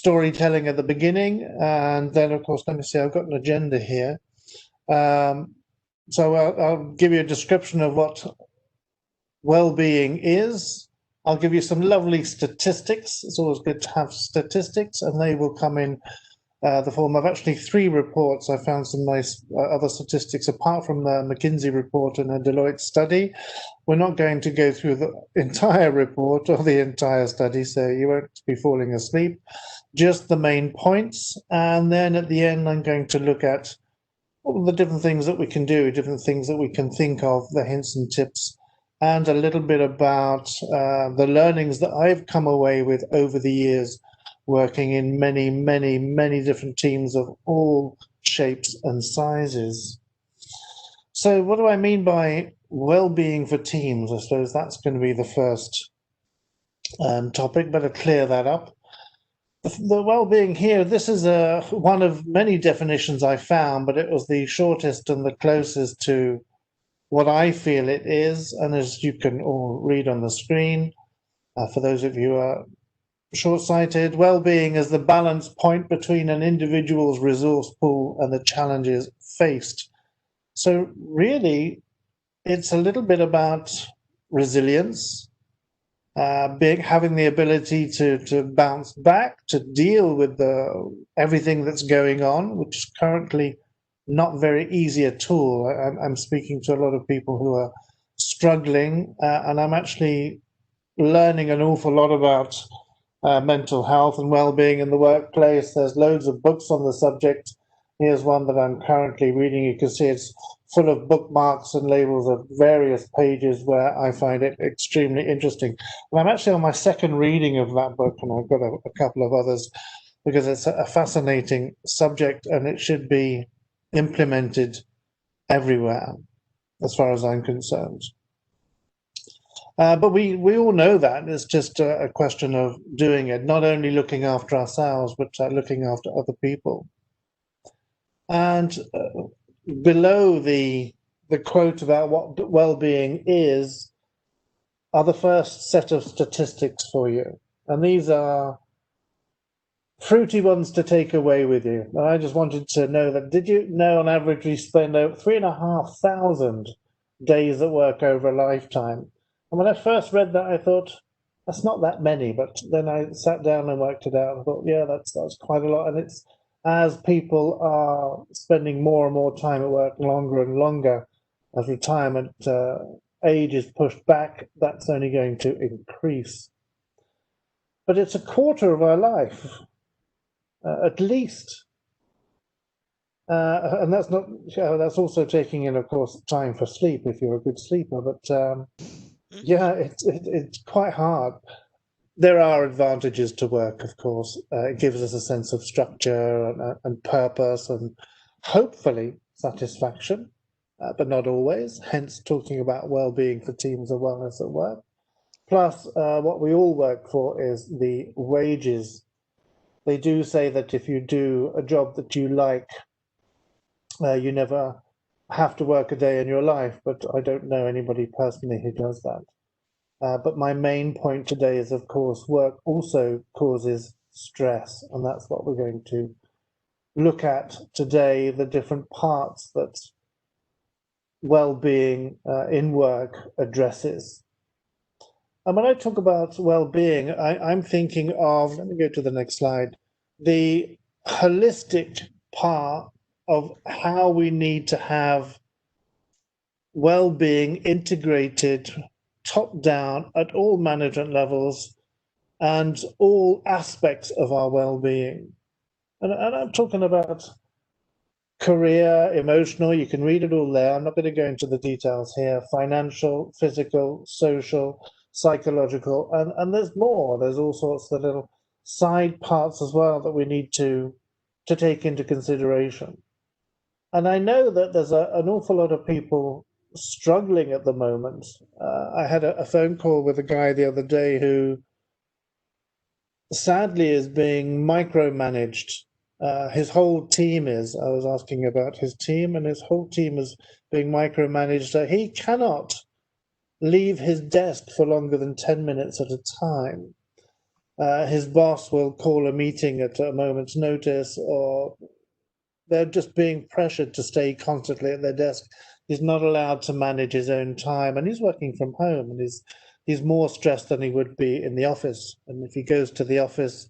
storytelling at the beginning, and then, of course, let me see, I've got an agenda here. So I'll give you a description of what well-being is. I'll give you some lovely statistics. It's always good to have statistics, and they will come in the form of actually 3 reports. I found some nice other statistics apart from the McKinsey report and a Deloitte study. We're not going to go through the entire report or the entire study, so you won't be falling asleep. Just the main points, and then at the end I'm going to look at all the different things that we can do, different things that we can think of, the hints and tips, and a little bit about the learnings that I've come away with over the years, working in many, many, many different teams of all shapes and sizes. So what do I mean by well-being for teams? I suppose that's going to be the first topic. Better clear that up. The well-being here, this is one of many definitions I found, but it was the shortest and the closest to what I feel it is. And as you can all read on the screen, for those of you who are short-sighted, well-being is the balance point between an individual's resource pool and the challenges faced. So really, it's a little bit about resilience, having the ability to bounce back, to deal with everything that's going on, which is currently not very easy at all. I'm speaking to a lot of people who are struggling, and I'm actually learning an awful lot about mental health and well-being in the workplace. There's loads of books on the subject. Here's one that I'm currently reading. You can see it's full of bookmarks and labels of various pages where I find it extremely interesting. And I'm actually on my second reading of that book, and I've got a couple of others, because it's a fascinating subject and it should be implemented everywhere, as far as I'm concerned. But we all know that it's just a question of doing it, not only looking after ourselves, but looking after other people. And below the quote about what well-being is are the first set of statistics for you. And these are fruity ones to take away with you. And I just wanted to know that, did you know on average we spend over 3,500 days at work over a lifetime? And when I first read that, I thought, that's not that many. But then I sat down and worked it out and thought, yeah, that's quite a lot. And it's as people are spending more and more time at work, longer and longer, as retirement age is pushed back, that's only going to increase. But it's a quarter of our life, at least. And that's not, that's also taking in, of course, time for sleep if you're a good sleeper. But yeah, it's quite hard. There are advantages to work, of course. It gives us a sense of structure and purpose and hopefully satisfaction, but not always. Hence, talking about well-being for teams and wellness at work. Plus, what we all work for is the wages. They do say that if you do a job that you like, you never have to work a day in your life, but I don't know anybody personally who does that. But my main point today is, of course, work also causes stress, and that's what we're going to look at today, the different parts that well-being in work addresses. And when I talk about well-being, I'm thinking of, let me go to the next slide, the holistic part of how we need to have well-being integrated top down at all management levels and all aspects of our well-being. And I'm talking about career, emotional, you can read it all there. I'm not going to go into the details here. Financial, physical, social, psychological, and there's more. There's all sorts of little side parts as well that we need to take into consideration. And I know that there's an awful lot of people struggling at the moment. I had a phone call with a guy the other day who sadly is being micromanaged. His whole team is. I was asking about his team, and his whole team is being micromanaged. So he cannot leave his desk for longer than 10 minutes at a time. his boss will call a meeting at a moment's notice, or they're just being pressured to stay constantly at their desk. He's not allowed to manage his own time, and he's working from home, and he's more stressed than he would be in the office. And if he goes to the office,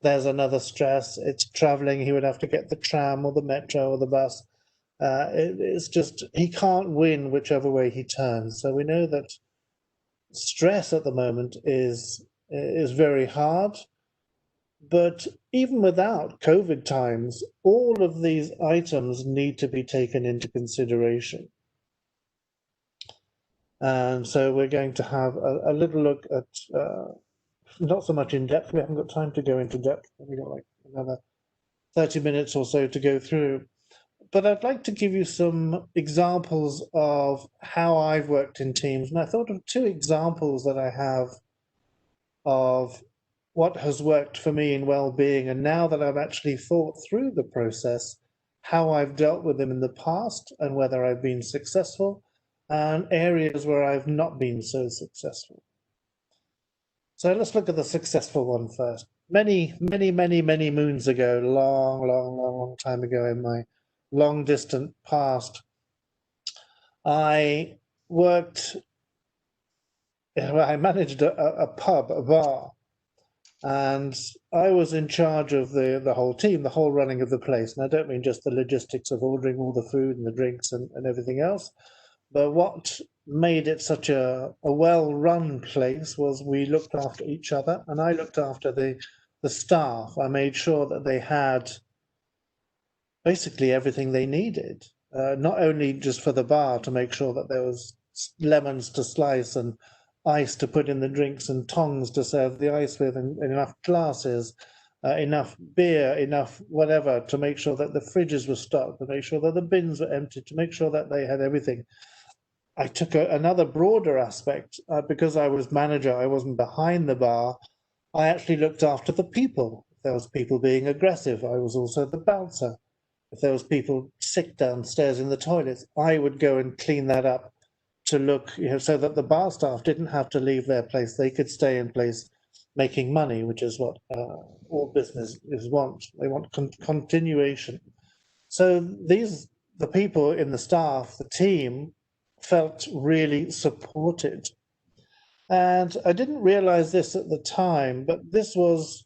there's another stress. It's traveling. He would have to get the tram or the metro or the bus. It's just he can't win whichever way he turns. So we know that stress at the moment is very hard. But even without COVID times, all of these items need to be taken into consideration. And so we're going to have a little look at, not so much in depth, we haven't got time to go into depth, we've got like another 30 minutes or so to go through. But I'd like to give you some examples of how I've worked in teams. And I thought of two examples that I have of what has worked for me in well-being, and now that I've actually thought through the process, how I've dealt with them in the past and whether I've been successful, and areas where I've not been so successful. So let's look at the successful one first. Many moons ago, long time ago in my long distant past, I managed a pub, a bar, and I was in charge of the whole team, the whole running of the place. And I don't mean just the logistics of ordering all the food and the drinks and everything else, but what made it such a well-run place was we looked after each other, and I looked after the staff. I made sure that they had basically everything they needed, not only just for the bar to make sure that there was lemons to slice and ice to put in the drinks and tongs to serve the ice with, and enough glasses, enough beer, enough whatever, to make sure that the fridges were stocked, to make sure that the bins were emptied, to make sure that they had everything. I took another broader aspect, because I was manager, I wasn't behind the bar. I actually looked after the people. If there was people being aggressive, I was also the bouncer. If there was people sick downstairs in the toilets, I would go and clean that up to look, so that the bar staff didn't have to leave their place. They could stay in place making money, which is what all businesses want. They want continuation. So the people in the staff, the team, felt really supported. And I didn't realize this at the time, but this was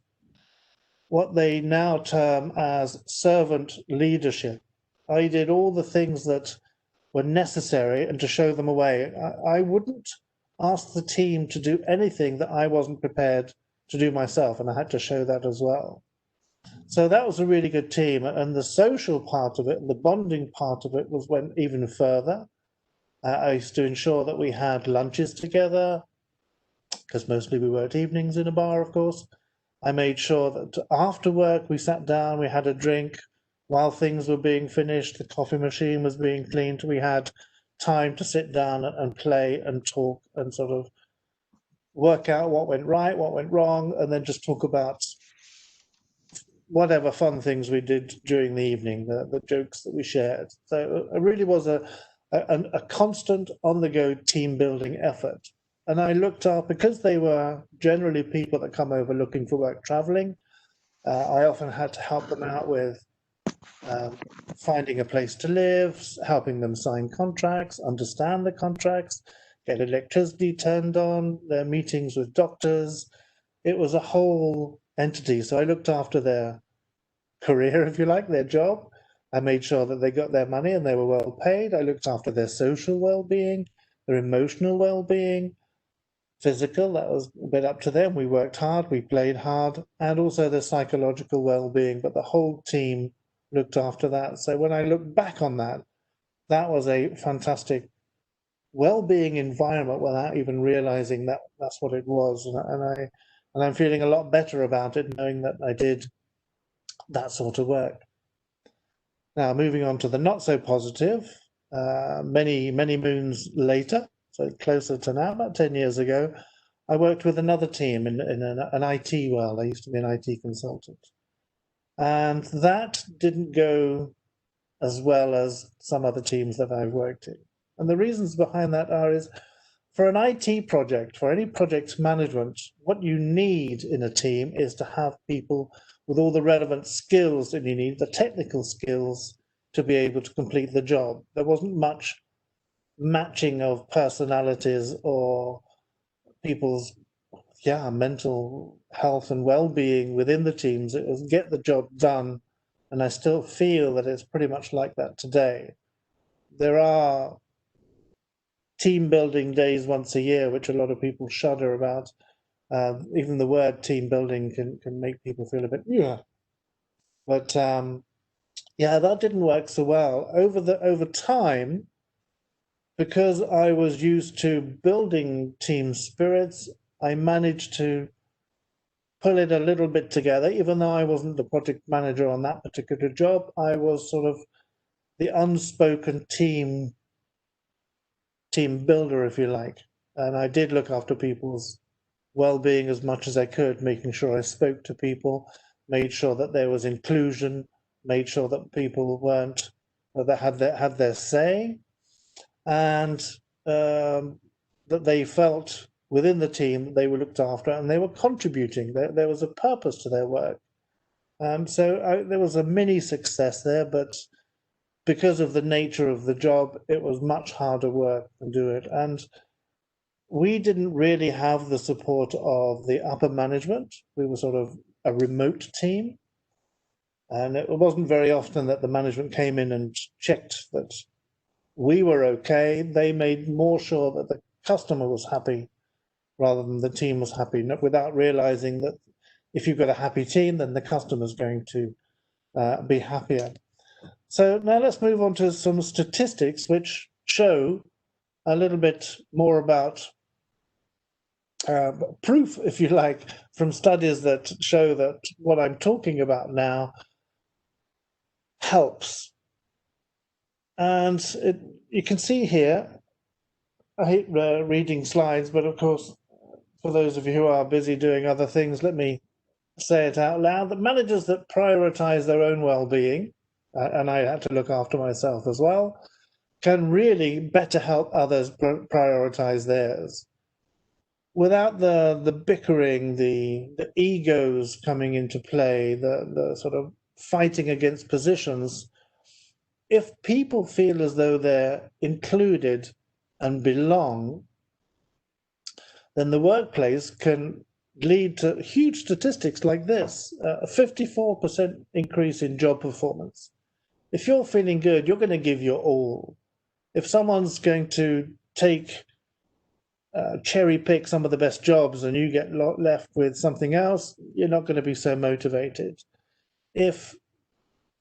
what they now term as servant leadership. I did all the things that were necessary and to show them a way. I wouldn't ask the team to do anything that I wasn't prepared to do myself, and I had to show that as well. So that was a really good team. And the social part of it, and the bonding part of it, went even further. I used to ensure that we had lunches together, because mostly we worked evenings in a bar, of course. I made sure that after work we sat down, we had a drink. While things were being finished, the coffee machine was being cleaned, we had time to sit down and play and talk and sort of work out what went right, what went wrong, and then just talk about whatever fun things we did during the evening, the jokes that we shared. So it really was a constant on-the-go team-building effort. And I looked up, because they were generally people that come over looking for work traveling, I often had to help them out with finding a place to live, helping them sign contracts, understand the contracts, get electricity turned on, their meetings with doctors. It was a whole entity. So I looked after their career, if you like, their job. I made sure that they got their money and they were well paid. I looked after their social well-being, their emotional well-being, physical, that was a bit up to them. We worked hard, we played hard, and also their psychological well-being, but the whole team looked after that. So when I look back on that, that was a fantastic well-being environment without even realizing that that's what it was. And I'm feeling a lot better about it, knowing that I did that sort of work. Now, moving on to the not so positive, many moons later, so closer to now, about 10 years ago, I worked with another team in an IT world. I used to be an IT consultant. And that didn't go as well as some other teams that I've worked in. And the reasons behind that is For an IT project, for any project management, what you need in a team is to have people with all the relevant skills that you need, the technical skills to be able to complete the job. There wasn't much matching of personalities or people's mental health and well-being within the teams. It was get the job done, and I still feel that it's pretty much like that today. There are team building days once a year, which a lot of people shudder about. Even the word team building can make people feel a bit but that didn't work so well over time, because I was used to building team spirits. I managed to pull it a little bit together, even though I wasn't the project manager on that particular job. I was sort of the unspoken team builder, if you like. And I did look after people's well-being as much as I could, making sure I spoke to people, made sure that there was inclusion, made sure that people weren't, that had their say, and that they felt within the team that they were looked after and they were contributing. There was a purpose to their work. There was a mini success there, but because of the nature of the job, it was much harder work to do it. And we didn't really have the support of the upper management. We were sort of a remote team. And it wasn't very often that the management came in and checked that we were okay. They made more sure that the customer was happy rather than the team was happy, without realizing that if you've got a happy team, then the customer's going to be happier. So now let's move on to some statistics which show a little bit more about proof, if you like, from studies that show that what I'm talking about now helps. And you can see here, I hate reading slides, but of course, for those of you who are busy doing other things, let me say it out loud, that managers that prioritize their own well-being, and I had to look after myself as well, can really better help others prioritize theirs. Without the bickering, the egos coming into play, the sort of fighting against positions, if people feel as though they're included and belong, then the workplace can lead to huge statistics like this, a 54% increase in job performance. If you're feeling good, you're going to give your all. If someone's going to cherry pick some of the best jobs and you get left with something else, you're not going to be so motivated. If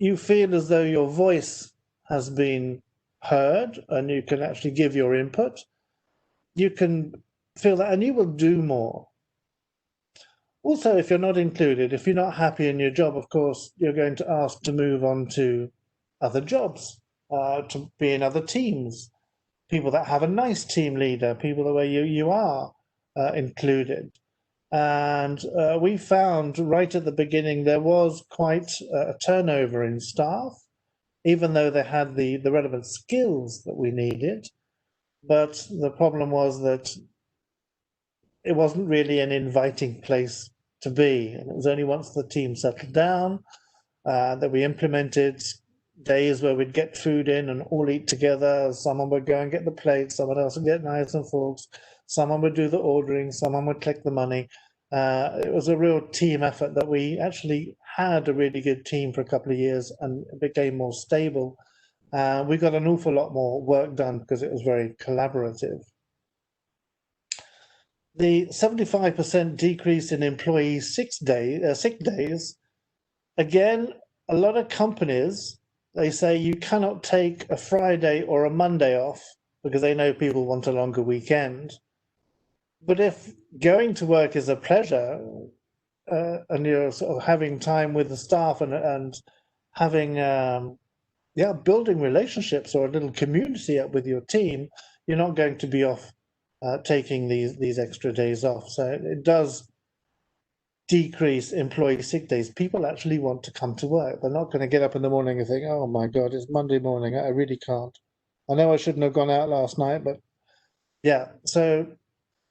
you feel as though your voice has been heard and you can actually give your input, you can feel that and you will do more. Also, if you're not included, if you're not happy in your job, of course, you're going to ask to move on to other jobs, to be in other teams, people that have a nice team leader, people the way you are included. And we found right at the beginning there was quite a turnover in staff, even though they had the relevant skills that we needed. But the problem was that it wasn't really an inviting place to be. And it was only once the team settled down that we implemented days where we'd get food in and all eat together. Someone would go and get the plates, someone else would get knives and forks, someone would do the ordering, someone would collect the money. It was a real team effort that we actually had a really good team for a couple of years and it became more stable. We got an awful lot more work done because it was very collaborative. The 75% decrease in employee sick days, again, a lot of companies, they say you cannot take a Friday or a Monday off because they know people want a longer weekend. But if going to work is a pleasure and you're sort of having time with the staff and having, building relationships or a little community up with your team, you're not going to be off taking these extra days off. So it does decrease employee sick days. People actually want to come to work. They're not going to get up in the morning and think, oh my God, it's Monday morning. I really can't. I know I shouldn't have gone out last night, but Yeah, so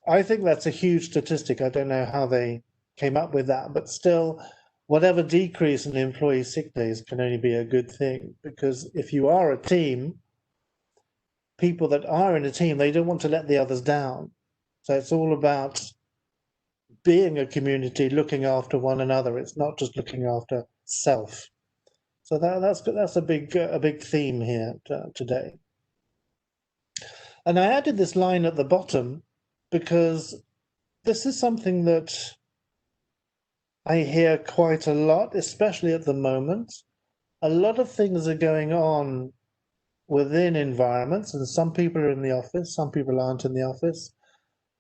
I think that's a huge statistic. I don't know how they came up with that, but still, whatever decrease in employee sick days can only be a good thing, because if you are a team, people that are in a team, they don't want to let the others down. So it's all about being a community, looking after one another. It's not just looking after self. So that's a big theme here today. And I added this line at the bottom because this is something that I hear quite a lot, especially at the moment. A lot of things are going on within environments, and some people are in the office, some people aren't in the office.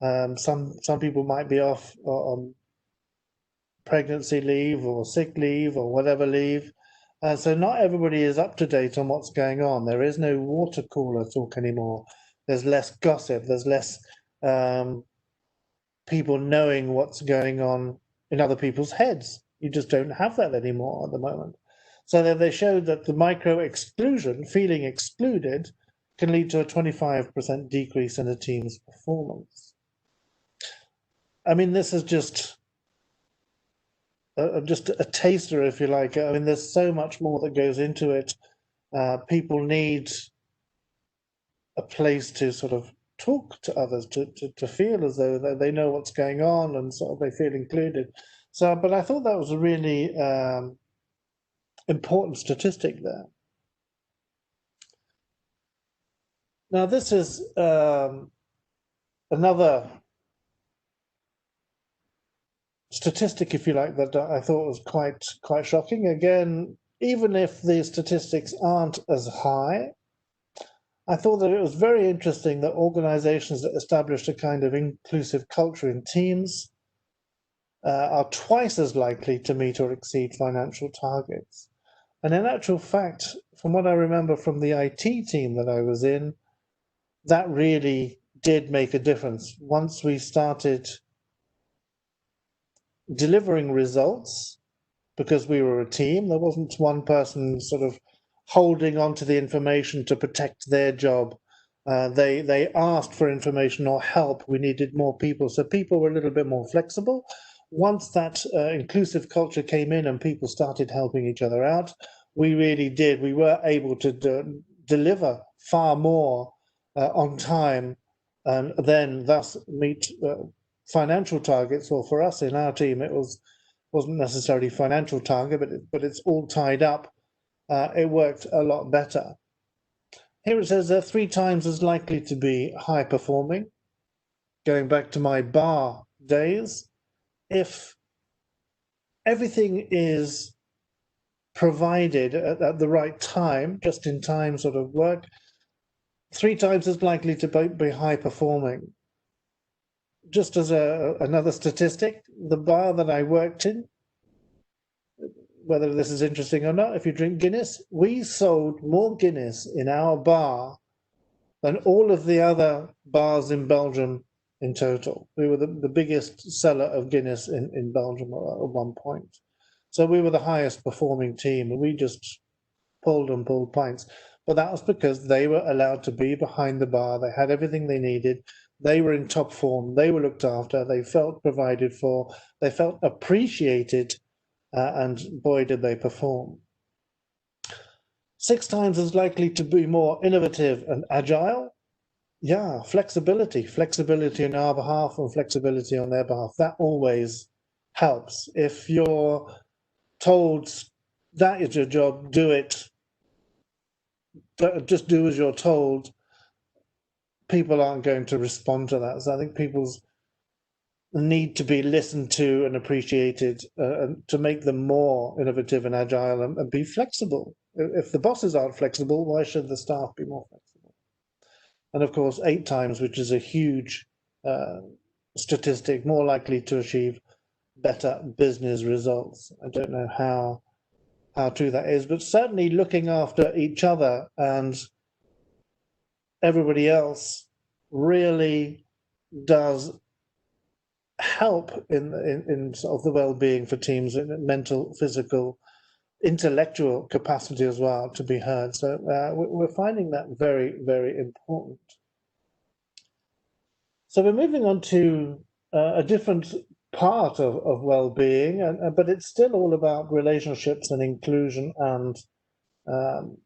Some people might be off on pregnancy leave or sick leave or whatever leave. So not everybody is up to date on what's going on. There is no water cooler talk anymore. There's less gossip. There's less um, people knowing what's going on in other people's heads. You just don't have that anymore at the moment. So they showed that the micro exclusion, feeling excluded, can lead to a 25% decrease in a team's performance. I mean, this is just a taster, if you like. I mean, there's so much more that goes into it. People need a place to sort of talk to others, to feel as though they know what's going on and sort of they feel included. So, but I thought that was a really important statistic there. Now, this is another statistic, if you like, that I thought was quite shocking. Again, even if the statistics aren't as high, I thought that it was very interesting that organizations that established a kind of inclusive culture in teams are twice as likely to meet or exceed financial targets. And in actual fact, from what I remember from the IT team that I was in, that really did make a difference. Once we started delivering results, because we were a team, there wasn't one person sort of holding on to the information to protect their job. They asked for information or help. We needed more people. So people were a little bit more flexible. Once that inclusive culture came in and people started helping each other out, we really did. We were able to deliver far more on time and then thus meet financial targets. Or for us in our team, wasn't necessarily financial target, but it's all tied up. It worked a lot better. Here it says they're 3 times as likely to be high performing. Going back to my bar days, if everything is provided at the right time, just in time sort of work, 3 times as likely to be high performing. Just as another statistic, the bar that I worked in, whether this is interesting or not, if you drink Guinness, we sold more Guinness in our bar than all of the other bars in Belgium in total. We were the biggest seller of Guinness in Belgium at one point. So we were the highest performing team, and we just pulled and pulled pints. But that was because they were allowed to be behind the bar. They had everything they needed. They were in top form. They were looked after. They felt provided for. They felt appreciated, and boy, did they perform. 6 times as likely to be more innovative and agile. Yeah, flexibility on our behalf and flexibility on their behalf. That always helps. If you're told that is your job, do it. Just do as you're told. People aren't going to respond to that. So I think people's need to be listened to and appreciated to make them more innovative and agile and be flexible. If the bosses aren't flexible, why should the staff be more flexible? And of course, 8 times, which is a huge statistic, more likely to achieve better business results. I don't know how true that is, but certainly looking after each other and everybody else really does help in sort of the well-being for teams in mental, physical, intellectual capacity as well to be heard. So we're finding that very, very important. So we're moving on to a different part of well-being, but it's still all about relationships and inclusion and um,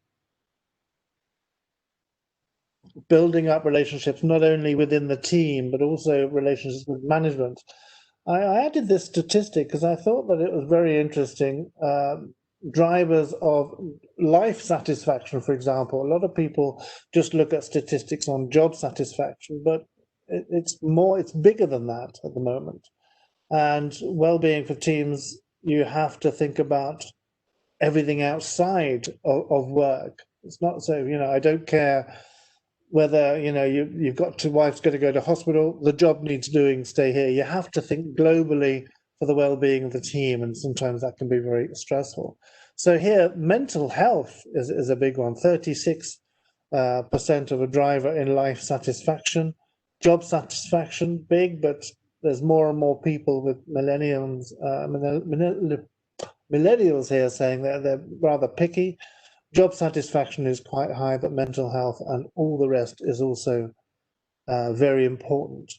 building up relationships, not only within the team, but also relationships with management. I added this statistic because I thought that it was very interesting. Drivers of life satisfaction, for example, a lot of people just look at statistics on job satisfaction, but it's bigger than that at the moment. And well-being for teams, you have to think about everything outside of work. It's not so, I don't care whether you've got two wives got to go to hospital, the job needs doing, stay here. You have to think globally for the well-being of the team, and sometimes that can be very stressful. So here, mental health is a big one. 36% of a driver in life satisfaction. Job satisfaction, big, but there's more and more people with millennials here saying they're rather picky. Job satisfaction is quite high, but mental health and all the rest is also very important.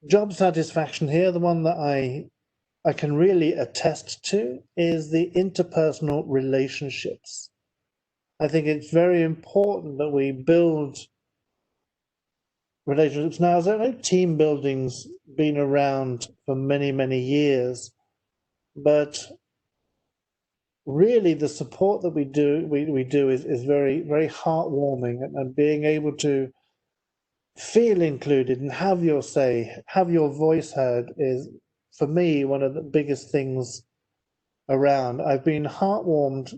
Job satisfaction here, the one that I can really attest to, is the interpersonal relationships. I think it's very important that we build relationships. Now, as I know, team building's been around for many, many years, but really the support that we do is very, very heartwarming, and being able to feel included and have your say, have your voice heard is, for me, one of the biggest things around. I've been heartwarmed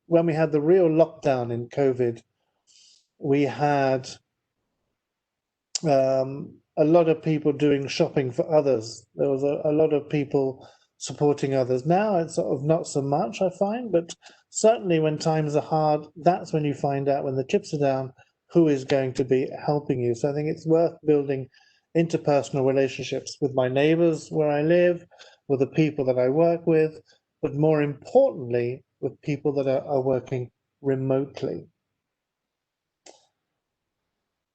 when we had the real lockdown in COVID, we had a lot of people doing shopping for others. There was a lot of people supporting others. Now it's sort of not so much, I find, but certainly when times are hard, that's when you find out, when the chips are down, who is going to be helping you. So I think it's worth building interpersonal relationships with my neighbors where I live, with the people that I work with, but more importantly, with people that are working remotely.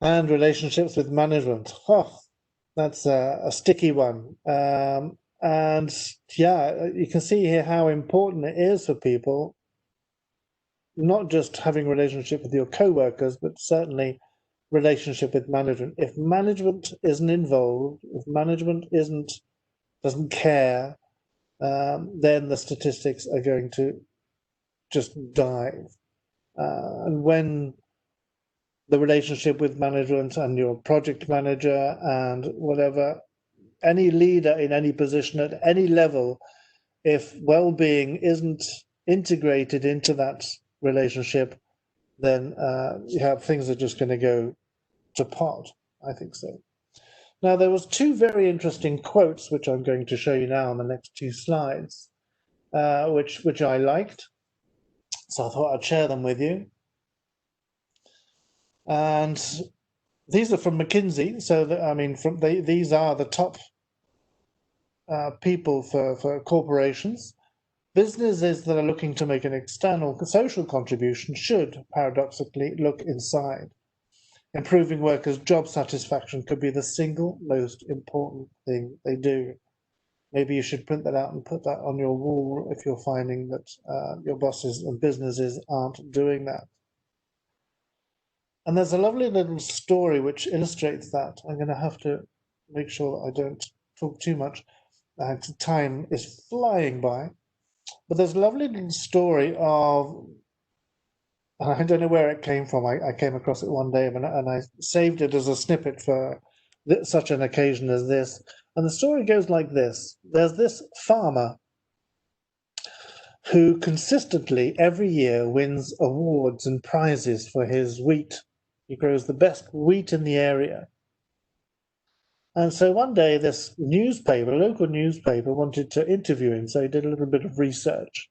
And relationships with management. Oh, that's a sticky one. And yeah, you can see here how important it is for people, not just having a relationship with your co-workers, but certainly relationship with management. If management isn't involved, if management doesn't care, then the statistics are going to just dive. And when the relationship with management and your project manager and whatever, any leader in any position at any level, if well-being isn't integrated into that relationship, then things are just going to go to pot. I think so. Now, there was two very interesting quotes, which I'm going to show you now on the next two slides, which I liked. So I thought I'd share them with you. And these are from McKinsey. So these are the top people for corporations. Businesses that are looking to make an external social contribution should, paradoxically, look inside. Improving workers' job satisfaction could be the single most important thing they do. Maybe you should print that out and put that on your wall if you're finding that your bosses and businesses aren't doing that. And there's a lovely little story which illustrates that. I'm going to have to make sure that I don't talk too much. Time is flying by. But there's a lovely little story of, I don't know where it came from. I came across it one day and I saved it as a snippet for such an occasion as this. And the story goes like this. There's this farmer who consistently every year wins awards and prizes for his wheat. He grows the best wheat in the area. And so one day this local newspaper, wanted to interview him. So he did a little bit of research.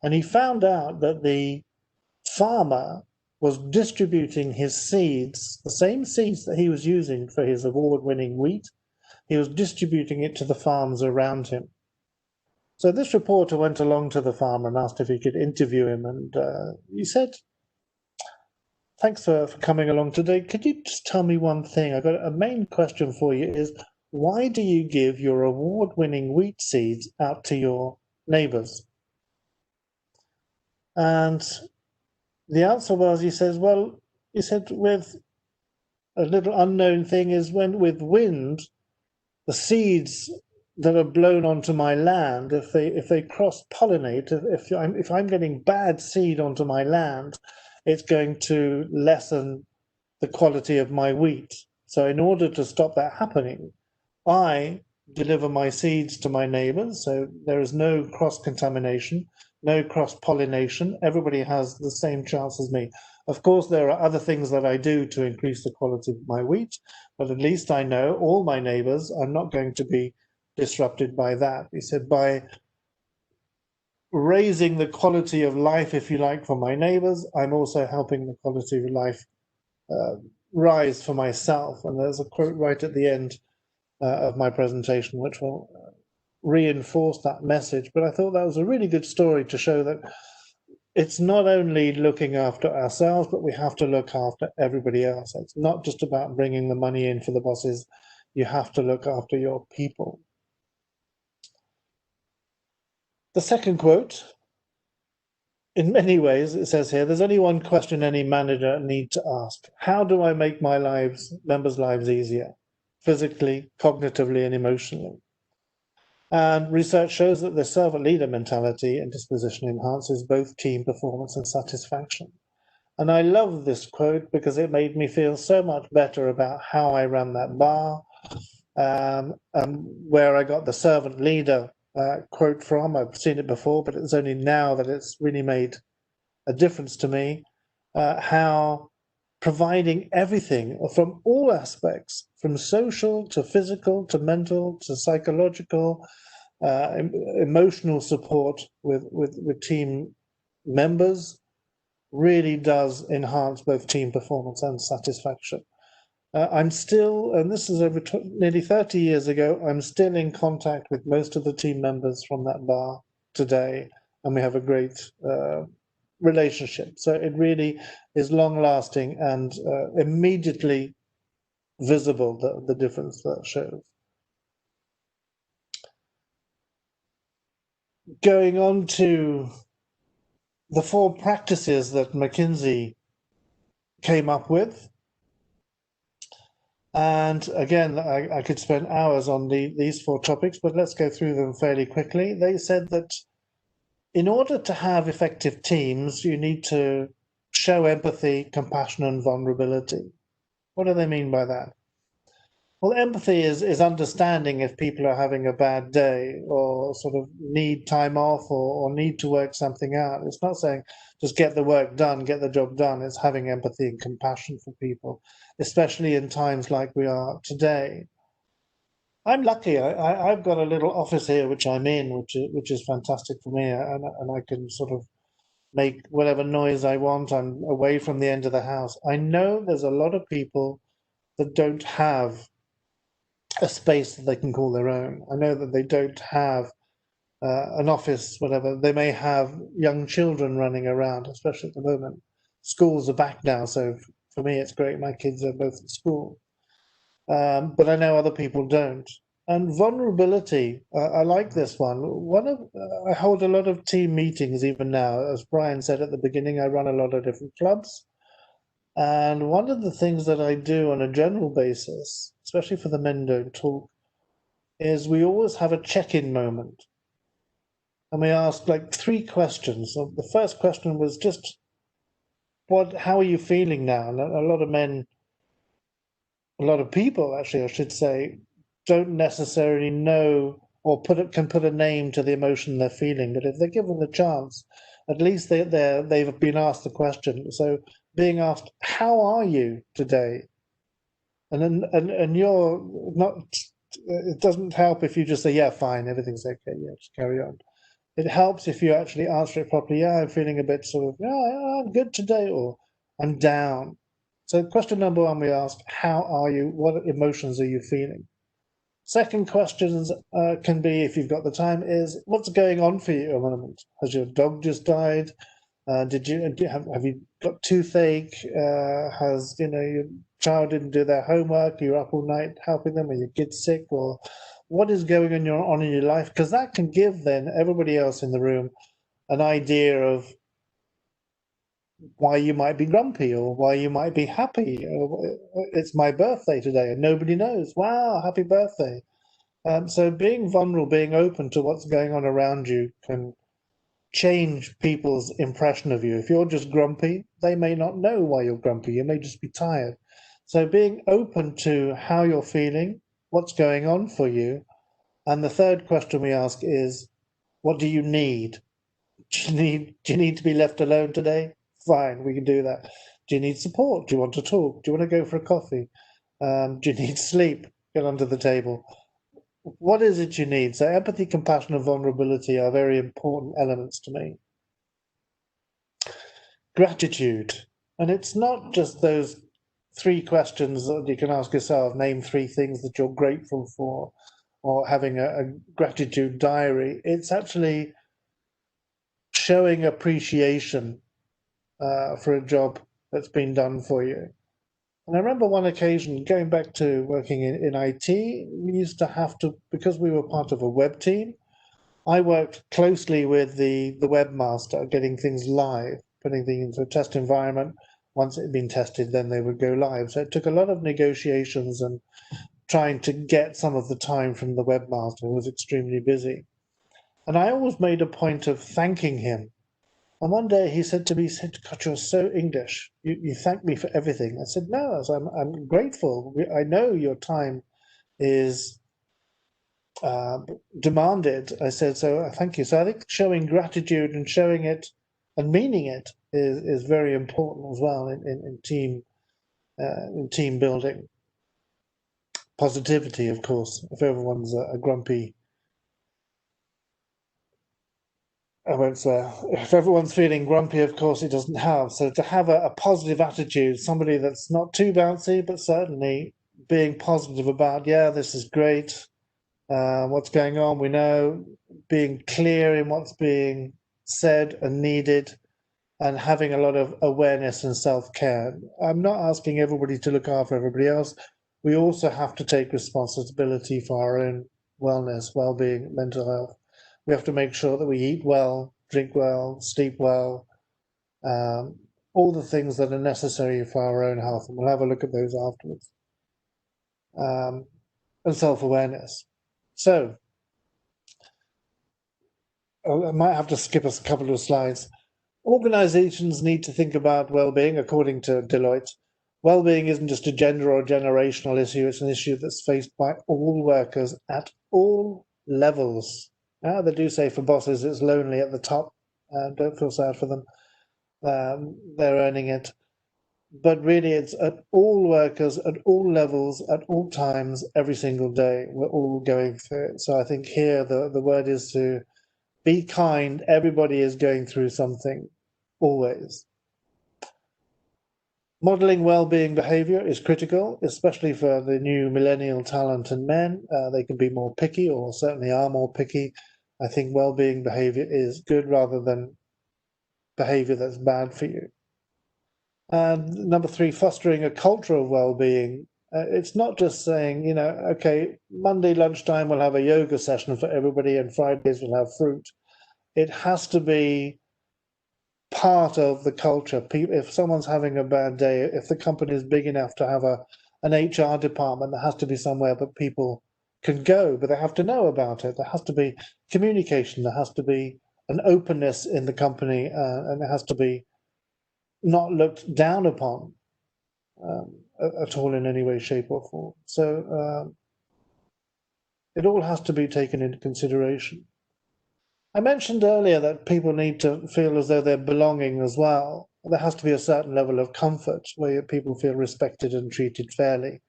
And he found out that the farmer was distributing his seeds, the same seeds that he was using for his award-winning wheat. He was distributing it to the farms around him. So this reporter went along to the farmer and asked if he could interview him. And he said, thanks for coming along today. Could you just tell me one thing? I've got a main question for you is, why do you give your award-winning wheat seeds out to your neighbours? And the answer was, he says, well, he said, with a little unknown thing is when with wind, the seeds that are blown onto my land, if they cross pollinate, if I'm getting bad seed onto my land, it's going to lessen the quality of my wheat. So in order to stop that happening, I deliver my seeds to my neighbors. So there is no cross contamination, no cross pollination. Everybody has the same chance as me. Of course, there are other things that I do to increase the quality of my wheat, but at least I know all my neighbors are not going to be disrupted by that. He said, by raising the quality of life, if you like, for my neighbors, I'm also helping the quality of life rise for myself. And there's a quote right at the end of my presentation, which will reinforce that message. But I thought that was a really good story to show that it's not only looking after ourselves, but we have to look after everybody else. It's not just about bringing the money in for the bosses. You have to look after your people. The second quote, in many ways, it says here, there's only one question any manager needs to ask. How do I make my members' lives easier? Physically, cognitively, and emotionally. And research shows that the servant leader mentality and disposition enhances both team performance and satisfaction. And I love this quote because it made me feel so much better about how I ran that bar, where I got the servant leader quote from. I've seen it before, but it's only now that it's really made a difference to me, how providing everything from all aspects, from social to physical to mental to psychological, emotional support with team members really does enhance both team performance and satisfaction. I'm still, and this is over nearly 30 years ago, I'm still in contact with most of the team members from that bar today, and we have a great relationship. So it really is long lasting and immediately visible, the difference that shows. Going on to the 4 practices that McKinsey came up with. And again, I could spend hours on these 4 topics, but let's go through them fairly quickly. They said that in order to have effective teams, you need to show empathy, compassion, and vulnerability. What do they mean by that? Well, empathy is understanding if people are having a bad day or sort of need time off or need to work something out. It's not saying just get the work done, get the job done. It's having empathy and compassion for people, especially in times like we are today. I'm lucky. I've got a little office here which I'm in, which is fantastic for me, and I can sort of make whatever noise I want. I'm away from the end of the house. I know there's a lot of people that don't have a space that they can call their own. I know that they don't have an office, whatever. They may have young children running around, especially at the moment. Schools are back now, so for me it's great. My kids are both at school. But I know other people don't. And vulnerability, I like this one. I hold a lot of team meetings even now. As Brian said at the beginning, I run a lot of different clubs. And one of the things that I do on a general basis, especially for the men don't talk, is we always have a check-in moment. And we ask like 3 questions. So the first question was just, how are you feeling now? And a lot of men, a lot of people actually, I should say, don't necessarily know or can put a name to the emotion they're feeling. But if they're given the chance, at least they've been asked the question. So being asked, how are you today? And you're not, it doesn't help if you just say, yeah, fine, everything's okay, yeah, just carry on. It helps if you actually answer it properly. Yeah, I'm feeling a bit sort of, yeah, I'm good today, or I'm down. So question number 1, we ask, how are you? What emotions are you feeling? Second questions can be, if you've got the time, is what's going on for you at the moment? Has your dog just died? Have you got toothache? Has your child didn't do their homework? You're up all night helping them, or your kid's sick, or what is going on in your life? Because that can give then everybody else in the room an idea of why you might be grumpy or why you might be happy. It's my birthday today and nobody knows. Wow, happy birthday. So being vulnerable, being open to what's going on around you can change people's impression of you. If you're just grumpy, they may not know why you're grumpy. You may just be tired. So being open to how you're feeling, what's going on for you. And the third question we ask is, what do you need? Do you need to be left alone today? Fine, we can do that. Do you need support? Do you want to talk? Do you want to go for a coffee? Do you need sleep? Get under the table. What is it you need? So empathy, compassion, and vulnerability are very important elements to me. Gratitude. And it's not just those 3 questions that you can ask yourself. Name 3 things that you're grateful for, or having a gratitude diary. It's actually showing appreciation for a job that's been done for you. And I remember one occasion, going back to working in IT, we used to have to, because we were part of a web team, I worked closely with the webmaster, getting things live, putting things into a test environment. Once it had been tested, then they would go live. So it took a lot of negotiations and trying to get some of the time from the webmaster, who was extremely busy. And I always made a point of thanking him. And one day he said to me, God, you're so English. You thank me for everything. I said, no, I'm grateful. I know your time is demanded. I said, so thank you. So I think showing gratitude and showing it and meaning it is very important as well in team building. Positivity, of course. If everyone's a grumpy, I won't swear. If everyone's feeling grumpy, of course, it doesn't help. So to have a positive attitude, somebody that's not too bouncy, but certainly being positive about, yeah, this is great. What's going on, we know, being clear in what's being said and needed, and having a lot of awareness and self-care. I'm not asking everybody to look after everybody else. We also have to take responsibility for our own wellness, well-being, mental health. We have to make sure that we eat well, drink well, sleep well, all the things that are necessary for our own health. And we'll have a look at those afterwards. And self-awareness. So I might have to skip us a couple of slides. Organizations need to think about well-being, according to Deloitte. Well-being isn't just a gender or generational issue, it's an issue that's faced by all workers at all levels. They do say for bosses it's lonely at the top. Don't feel sad for them. They're earning it. But really it's at all workers, at all levels, at all times, every single day. We're all going through it. So I think here the word is to be kind. Everybody is going through something, always. Modeling well-being behavior is critical, especially for the new millennial talent and men. They can be more picky, or certainly are more picky. I think well-being behavior is good rather than behavior that's bad for you. And number 3, fostering a culture of well-being. It's not just saying, okay, Monday lunchtime we'll have a yoga session for everybody and Fridays we'll have fruit. It has to be part of the culture. If someone's having a bad day, if the company is big enough to have an HR department, there has to be somewhere that people can go, but they have to know about it. There has to be communication. There has to be an openness in the company, and it has to be not looked down upon at all in any way, shape, or form. So it all has to be taken into consideration. I mentioned earlier that people need to feel as though they're belonging as well. There has to be a certain level of comfort where people feel respected and treated fairly.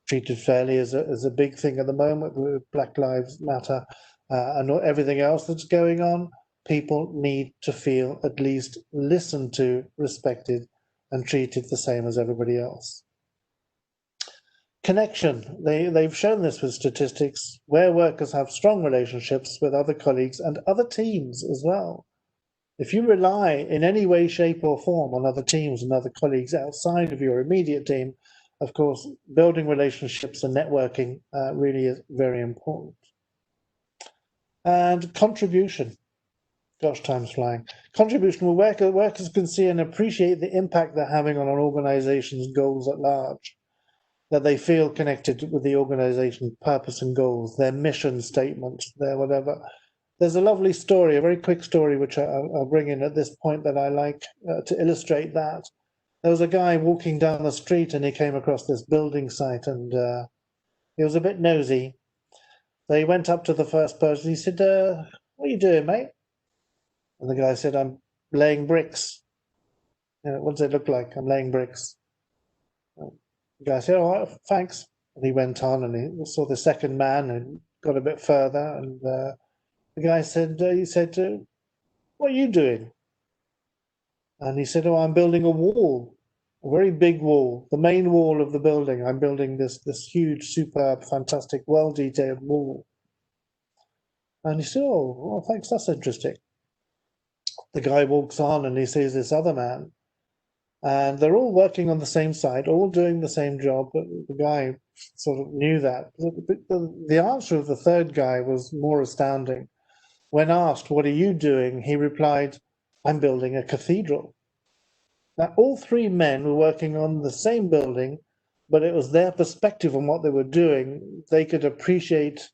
Treated fairly is a big thing at the moment with Black Lives Matter and everything else that's going on. People need to feel at least listened to, respected, and treated the same as everybody else. Connection. They've shown this with statistics, where workers have strong relationships with other colleagues and other teams as well. If you rely in any way, shape, or form on other teams and other colleagues outside of your immediate team, of course, building relationships and networking really is very important. And contribution. Gosh, time's flying. Contribution will workers can see and appreciate the impact they're having on an organization's goals at large, that they feel connected with the organization's purpose and goals, their mission statement, their whatever. There's a lovely story, a very quick story, which I'll bring in at this point that I like to illustrate that. There was a guy walking down the street and he came across this building site and he was a bit nosy. So he went up to the first person. He said, what are you doing, mate? And the guy said, I'm laying bricks. What does it look like? I'm laying bricks. The guy said, all right, thanks. And he went on and he saw the second man and got a bit further. And the guy said, what are you doing? And he said, oh, I'm building a wall, a very big wall, the main wall of the building. I'm building this huge, superb, fantastic, well-detailed wall. And he said, oh, well, thanks, that's interesting. The guy walks on and he sees this other man. And they're all working on the same site, all doing the same job, but the guy sort of knew that. The answer of the third guy was more astounding. When asked, what are you doing? He replied, I'm building a cathedral. Now, all three men were working on the same building, but it was their perspective on what they were doing. They could appreciate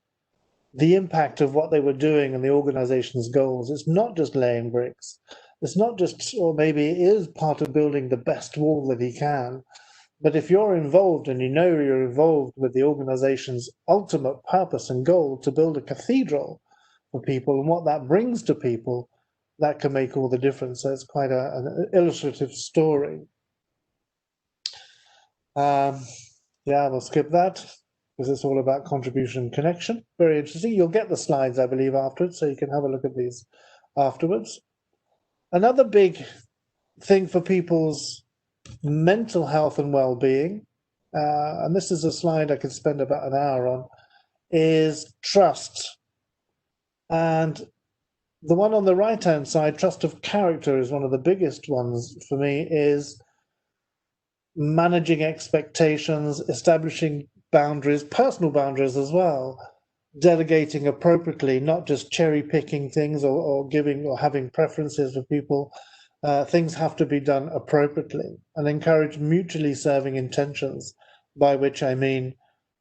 the impact of what they were doing and the organization's goals. It's not just laying bricks. It's not just, or maybe it is part of building the best wall that he can. But if you're involved and you know you're involved with the organization's ultimate purpose and goal to build a cathedral for people and what that brings to people, that can make all the difference. So it's quite an illustrative story. Yeah, we'll skip that because it's all about contribution and connection. Very interesting. You'll get the slides, I believe, afterwards, so you can have a look at these afterwards. Another big thing for people's mental health and well-being, and this is a slide I could spend about an hour on, is trust. And the one on the right-hand side, trust of character, is one of the biggest ones for me, is managing expectations, establishing boundaries, personal boundaries as well, delegating appropriately, not just cherry-picking things or giving or having preferences for people. Things have to be done appropriately and encourage mutually serving intentions, by which I mean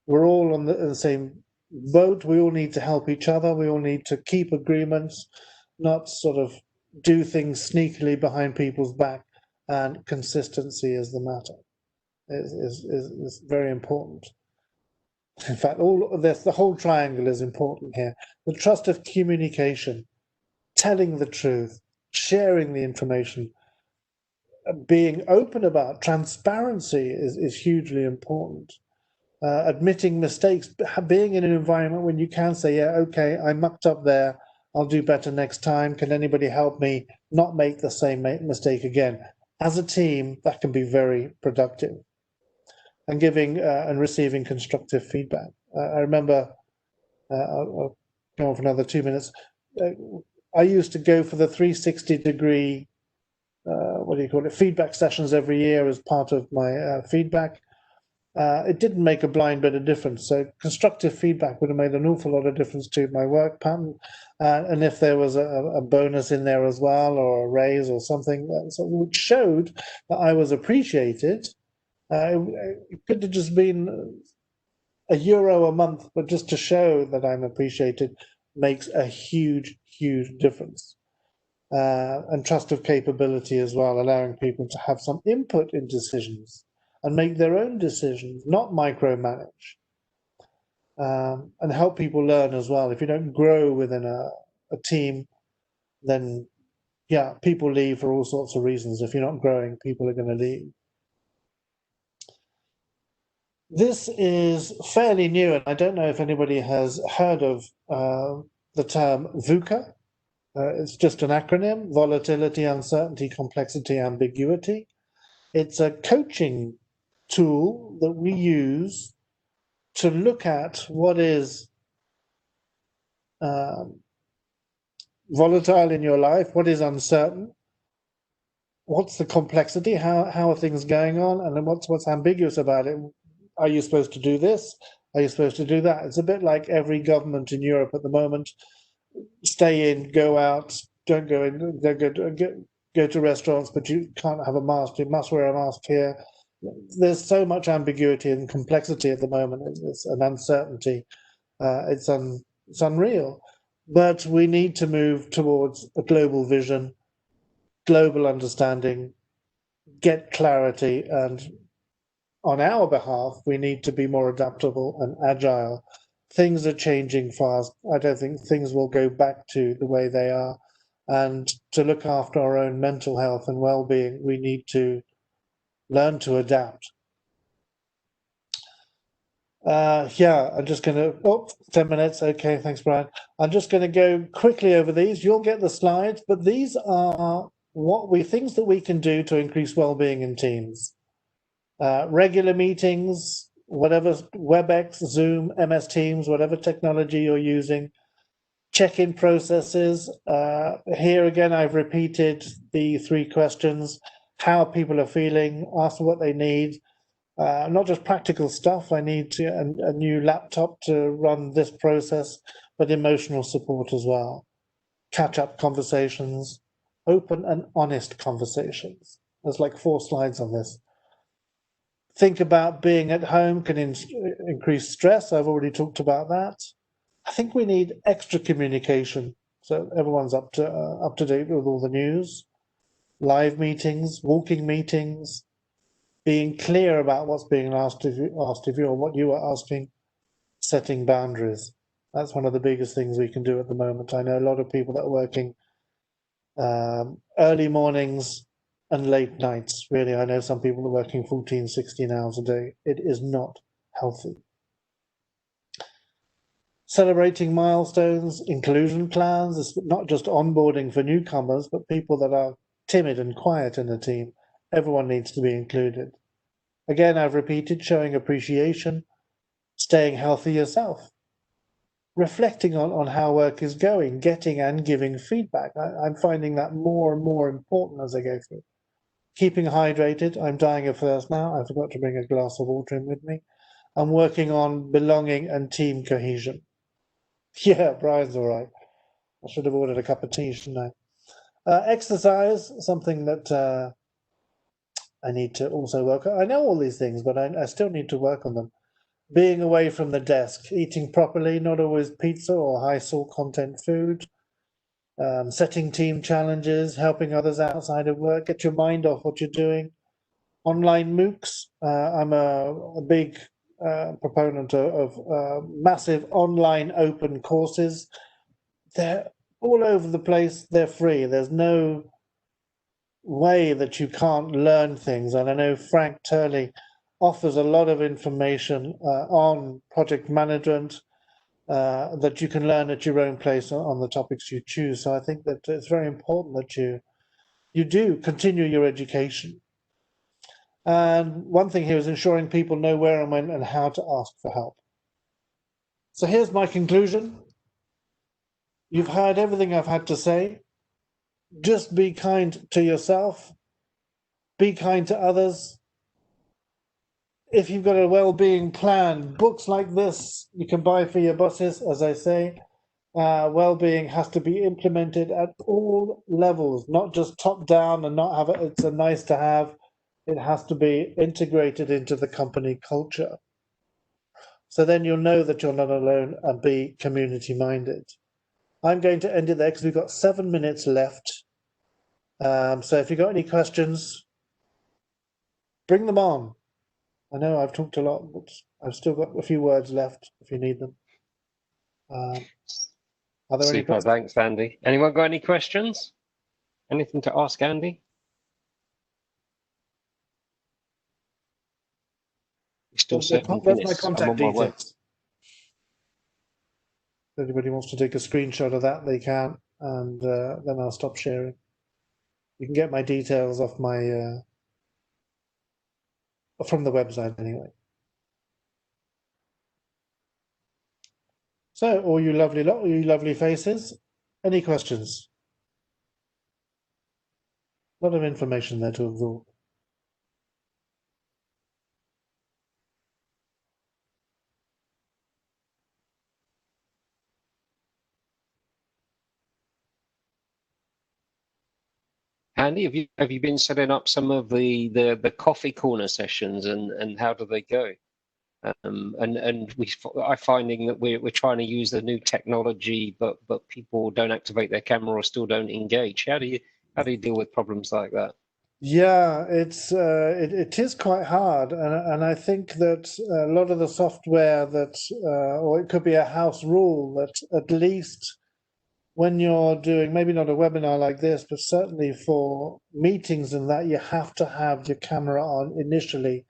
we're all on the same boat. We all need to help each other. We all need to keep agreements, not sort of do things sneakily behind people's back, and consistency is the matter, is very important. In fact, all of this, the whole triangle is important here. The trust of communication, telling the truth, sharing the information, being open about transparency is hugely important. Admitting mistakes, being in an environment when you can say, yeah, okay, I mucked up there, I'll do better next time. Can anybody help me not make the same mistake again? As a team, that can be very productive. And giving and receiving constructive feedback. I remember, I'll go on for another 2 minutes. I used to go for the 360-degree, what do you call it, feedback sessions every year as part of my feedback. It didn't make a blind bit of difference. So constructive feedback would have made an awful lot of difference to my work pattern. And if there was a bonus in there as well, or a raise or something, which showed that I was appreciated. It could have just been €1 a month, but just to show that I'm appreciated makes a huge, huge difference. And trust of capability as well, allowing people to have some input in decisions and make their own decisions, not micromanage. And help people learn as well. If you don't grow within a team, then yeah, people leave for all sorts of reasons. If you're not growing, people are going to leave. This is fairly new, and I don't know if anybody has heard of the term VUCA. It's just an acronym: volatility, uncertainty, complexity, ambiguity. It's a coaching tool that we use to look at what is volatile in your life? What is uncertain? What's the complexity? How are things going on? And then what's ambiguous about it? Are you supposed to do this? Are you supposed to do that? It's a bit like every government in Europe at the moment. Stay in, go out, don't go in, go to restaurants, but you can't have a mask. You must wear a mask here. There's so much ambiguity and complexity at the moment. It's an uncertainty. It's unreal. But we need to move towards a global vision, global understanding, get clarity, and on our behalf, we need to be more adaptable and agile. Things are changing fast. I don't think things will go back to the way they are. And to look after our own mental health and well-being, we need to learn to adapt. Yeah, I'm just going to, 10 minutes. Okay, thanks, Brian. I'm just going to go quickly over these. You'll get the slides, but these are things that we can do to increase well-being in teams. Regular meetings, whatever, WebEx, Zoom, MS Teams, whatever technology you're using, check-in processes. Here again, I've repeated the 3 questions: how people are feeling, ask what they need. Not just practical stuff, I need a new laptop to run this process, but emotional support as well. Catch-up conversations, open and honest conversations. There's like 4 slides on this. Think about being at home can increase stress. I've already talked about that. I think we need extra communication, so everyone's up to date with all the news. Live meetings, walking meetings, being clear about what's being asked of you or what you are asking, setting boundaries. That's one of the biggest things we can do at the moment. I know a lot of people that are working early mornings and late nights. Really, I know some people are working 14, 16 hours a day. It is not healthy. Celebrating milestones, inclusion plans. It's not just onboarding for newcomers, but people that are timid and quiet in a team. Everyone needs to be included. Again, I've repeated, showing appreciation, staying healthy yourself, reflecting on how work is going, getting and giving feedback. I'm finding that more and more important as I go through. Keeping hydrated. I'm dying of thirst now. I forgot to bring a glass of water in with me. I'm working on belonging and team cohesion. Yeah, Brian's all right. I should have ordered a cup of tea, shouldn't I? Exercise, something that I need to also work on. I know all these things, but I still need to work on them. Being away from the desk, eating properly, not always pizza or high salt content food. Setting team challenges, helping others outside of work, get your mind off what you're doing. Online MOOCs. I'm a big proponent of massive online open courses. They're all over the place. They're free. There's no way that you can't learn things. And I know Frank Turley offers a lot of information on project management that you can learn at your own place on the topics you choose. So I think that it's very important that you do continue your education. And one thing here is ensuring people know where and when and how to ask for help. So here's my conclusion. You've heard everything I've had to say. Just be kind to yourself. Be kind to others. If you've got a well-being plan, books like this you can buy for your bosses, as I say. Well-being has to be implemented at all levels, not just top down and not have it. It's a nice to have. It has to be integrated into the company culture. So then you'll know that you're not alone and be community minded. I'm going to end it there because we've got 7 minutes left. So if you've got any questions, bring them on. I know I've talked a lot, but I've still got a few words left if you need them. Are there any Super, thanks, Andy. Anyone got any questions? Anything to ask Andy? Still That's my contact details. If anybody wants to take a screenshot of that, they can, and then I'll stop sharing. You can get my details off my from the website anyway. So, all you lovely lot, all you lovely faces, Any questions? A lot of information there to absorb. Andy, have you been setting up some of the coffee corner sessions, and how do they go? And I'm finding that we're trying to use the new technology, but people don't activate their camera or still don't engage. How do you deal with problems like that? Yeah, it is quite hard, and I think that a lot of the software that, or it could be a house rule that at least when you're doing maybe not a webinar like this, but certainly for meetings and that, you have to have your camera on initially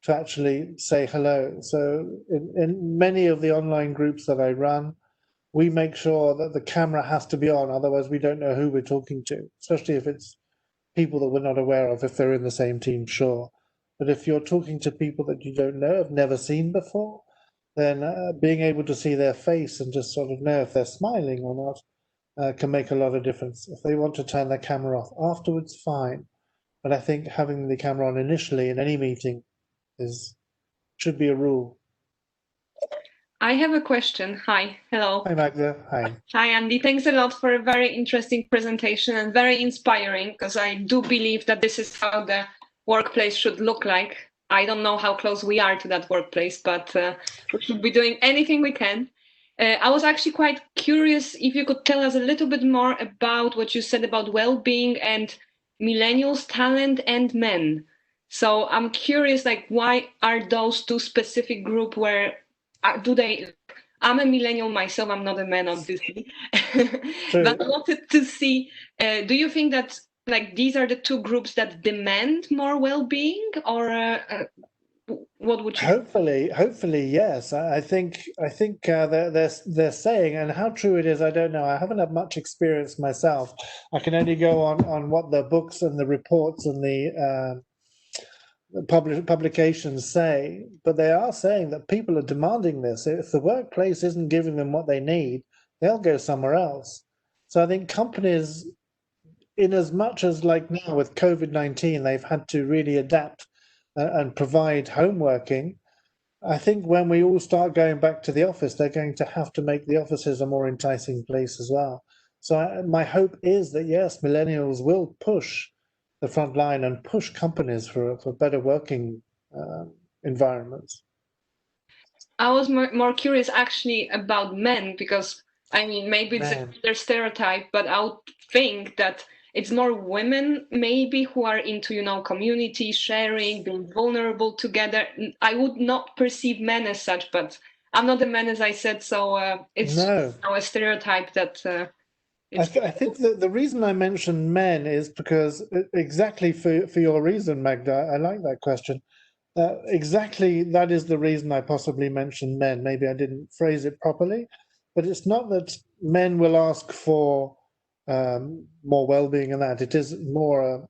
to actually say hello. So in many of the online groups that I run, we make sure that the camera has to be on, otherwise we don't know who we're talking to, especially if it's people that we're not aware of. If they're in the same team, sure. But if you're talking to people that you don't know, have never seen before, then being able to see their face and just sort of know if they're smiling or not can make a lot of difference. If they want to turn their camera off afterwards, fine. But I think having the camera on initially in any meeting should be a rule. I have a question. Hi, hello. Hi, Magda. Hi. Hi, Andy. Thanks a lot for a very interesting presentation and very inspiring, because I do believe that this is how the workplace should look like. I don't know how close we are to that workplace, but we should be doing anything we can. I was actually quite curious if you could tell us a little bit more about what you said about well-being and millennials, talent, and men. So I'm curious, like, why are those two specific group where do they? I'm a millennial myself. I'm not a man, obviously. But I wanted to see. Do you think that like these are the two groups that demand more well-being, or what would you? Hopefully, yes. I think they're saying, and how true it is, I don't know. I haven't had much experience myself. I can only go on what the books and the reports and the publications say, but they are saying that people are demanding this. If the workplace isn't giving them what they need, they'll go somewhere else. So I think companies, in as much as like now with COVID-19, they've had to really adapt and provide home working. I think when we all start going back to the office, they're going to have to make the offices a more enticing place as well. So my hope is that yes, millennials will push the front line and push companies for better working environments. I was more curious actually about men, because I mean maybe it's their stereotype, but I would think that it's more women maybe who are into, you know, community sharing, being vulnerable together. I would not perceive men as such, but I'm not a man, as I said, so it's a stereotype that. I think that the reason I mentioned men is because exactly for your reason, Magda. I like that question. Exactly, that is the reason I possibly mentioned men. Maybe I didn't phrase it properly, but it's not that men will ask for more well-being and that. It is more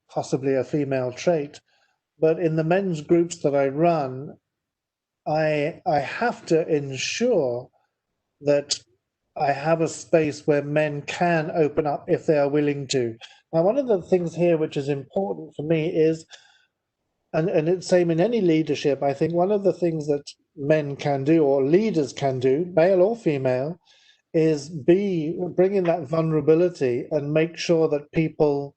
possibly a female trait. But in the men's groups that I run, I have to ensure that I have a space where men can open up if they are willing to. Now, one of the things here which is important for me is, and it's same in any leadership, I think one of the things that men can do, or leaders can do, male or female, is bring in that vulnerability and make sure that people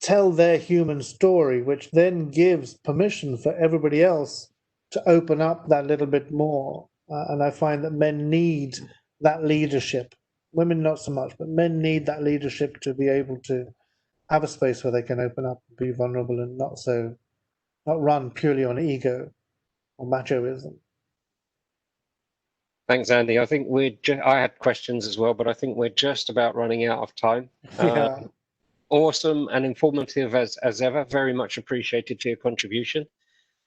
tell their human story, which then gives permission for everybody else to open up that little bit more. And I find that men need that leadership. Women not so much, but men need that leadership to be able to have a space where they can open up and be vulnerable and not run purely on ego or machoism. Thanks, Andy. I think I had questions as well, but I think we're just about running out of time. Yeah. Awesome and informative as ever. Very much appreciated to your contribution.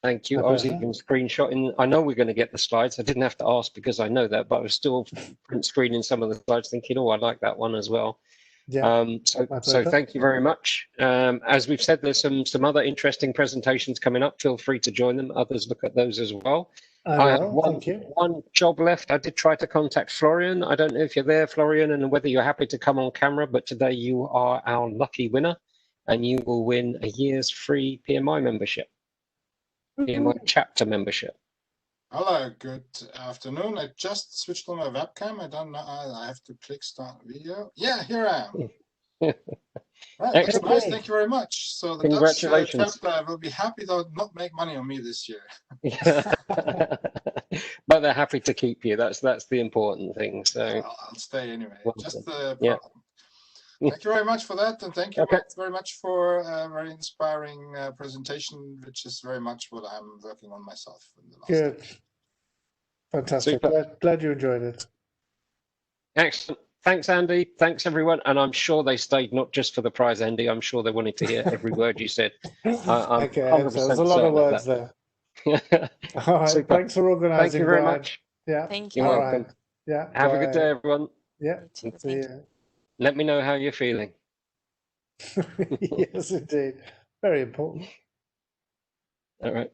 Thank you. I was even screenshotting. I know we're going to get the slides. I didn't have to ask because I know that, but I was still print screening some of the slides thinking, oh, I like that one as well. Yeah. So thank you very much. As we've said, there's some other interesting presentations coming up. Feel free to join them. Others look at those as well. I have Well, thank you. one job left. I did try to contact Florian. I don't know if you're there, Florian, and whether you're happy to come on camera, but today you are our lucky winner, and you will win a year's free PMI membership, PMI chapter membership. Hello, good afternoon. I just switched on my webcam. I don't know. I have to click start video. Yeah, here I am. Right, that's Excellent. nice. Thank you very much. So the Congratulations. Dutch chapter will be happy to not make money on me this year. But they're happy to keep you. That's the important thing. So I'll stay anyway. Well Just done. the Yeah. problem. Thank you very much for that, and thank you Okay. very much for a very inspiring presentation, which is very much what I'm working on myself in the last Good. days. Fantastic. Super. Glad you enjoyed it. excellent. Thanks, Andy. Thanks, everyone. And I'm sure they stayed not just for the prize, Andy. I'm sure they wanted to hear every word you said. I'm Okay, 100% there's a lot of certain of words there. that. All right, Super. thanks for organising. Thank you very Brad. much. Yeah. Thank You're you. All welcome. right. Yeah. Have a good bye. day, everyone. Yeah. You too. See Thank you. Let me know how you're feeling. Yes, indeed. Very important. All right.